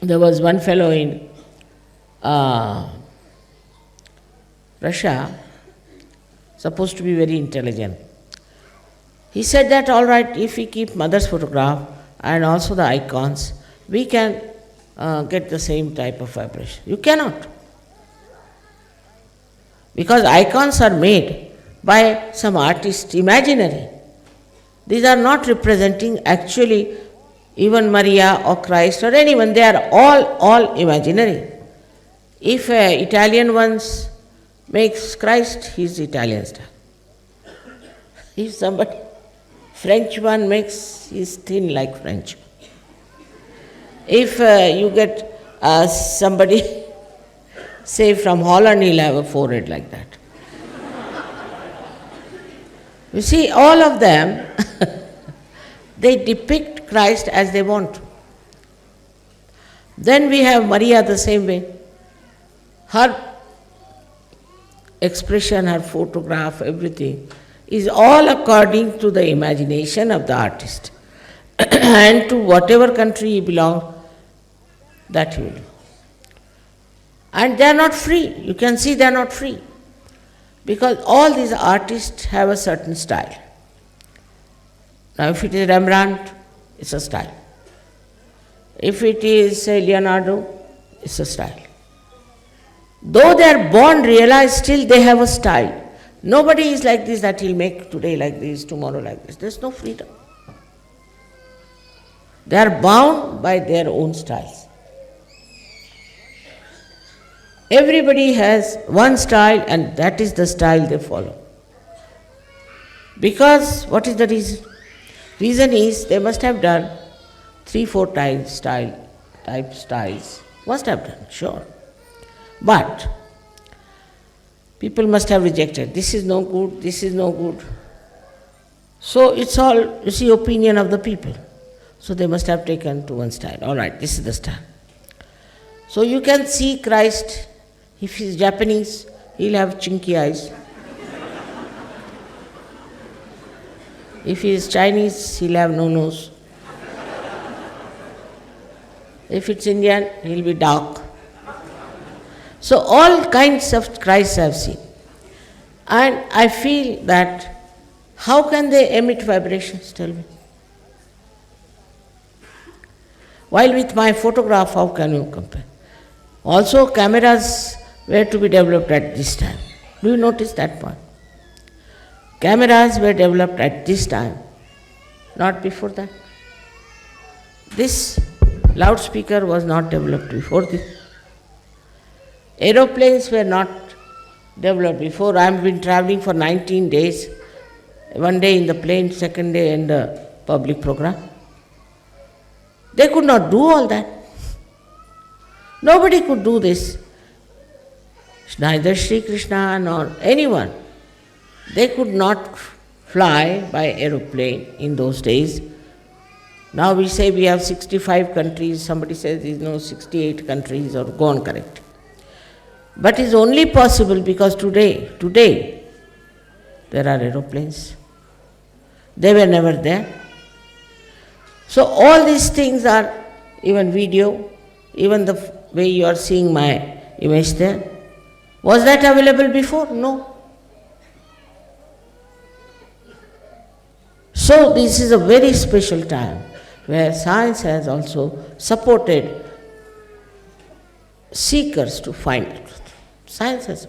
There was one fellow in Russia, supposed to be very intelligent. He said that, all right, if we keep mother's photograph and also the icons, we can get the same type of vibration. You cannot. Because icons are made by some artist, imaginary. These are not representing actually even Maria or Christ or anyone. They are all imaginary. If Italian ones makes Christ, he is Italian style. If somebody French one makes, he is thin like French. If you get somebody, say from Holland, he'll have a forehead like that. You see, all of them, they depict Christ as they want. Then we have Maria the same way. Her expression, her photograph, everything is all according to the imagination of the artist and to whatever country he belongs, that he will do. And they are not free. You can see they are not free. Because all these artists have a certain style. Now if it is Rembrandt, it's a style. If it is Leonardo, it's a style. Though they are born realized, still they have a style. Nobody is like this, that he'll make today like this, tomorrow like this. There's no freedom. They are bound by their own styles. Everybody has one style, and that is the style they follow. Because, what is the reason? Reason is they must have done 3-4 type styles. Must have done, sure. But people must have rejected. This is no good, this is no good. So it's all, you see, opinion of the people. So they must have taken to one style. All right, this is the style. So you can see Christ, if he's Japanese, he'll have chinky eyes. If he is Chinese, he'll have no nose. If it's Indian, he'll be dark. So all kinds of Christs I have seen. And I feel that how can they emit vibrations, tell me? While with my photograph, how can you compare? Also cameras were to be developed at this time. Do you notice that point? Cameras were developed at this time, not before that. This loudspeaker was not developed before this. Aeroplanes were not developed before. I have been traveling for 19 days, one day in the plane, second day in the public program. They could not do all that. Nobody could do this. Neither Sri Krishna nor anyone. They could not fly by aeroplane in those days. Now we say we have 65 countries, somebody says there is no 68 countries, or go on correct. But it's only possible because today, there are aeroplanes. They were never there. So all these things are, even video, even the way you are seeing my image there, was that available before? No. So this is a very special time where science has also supported seekers to find the truth. Science has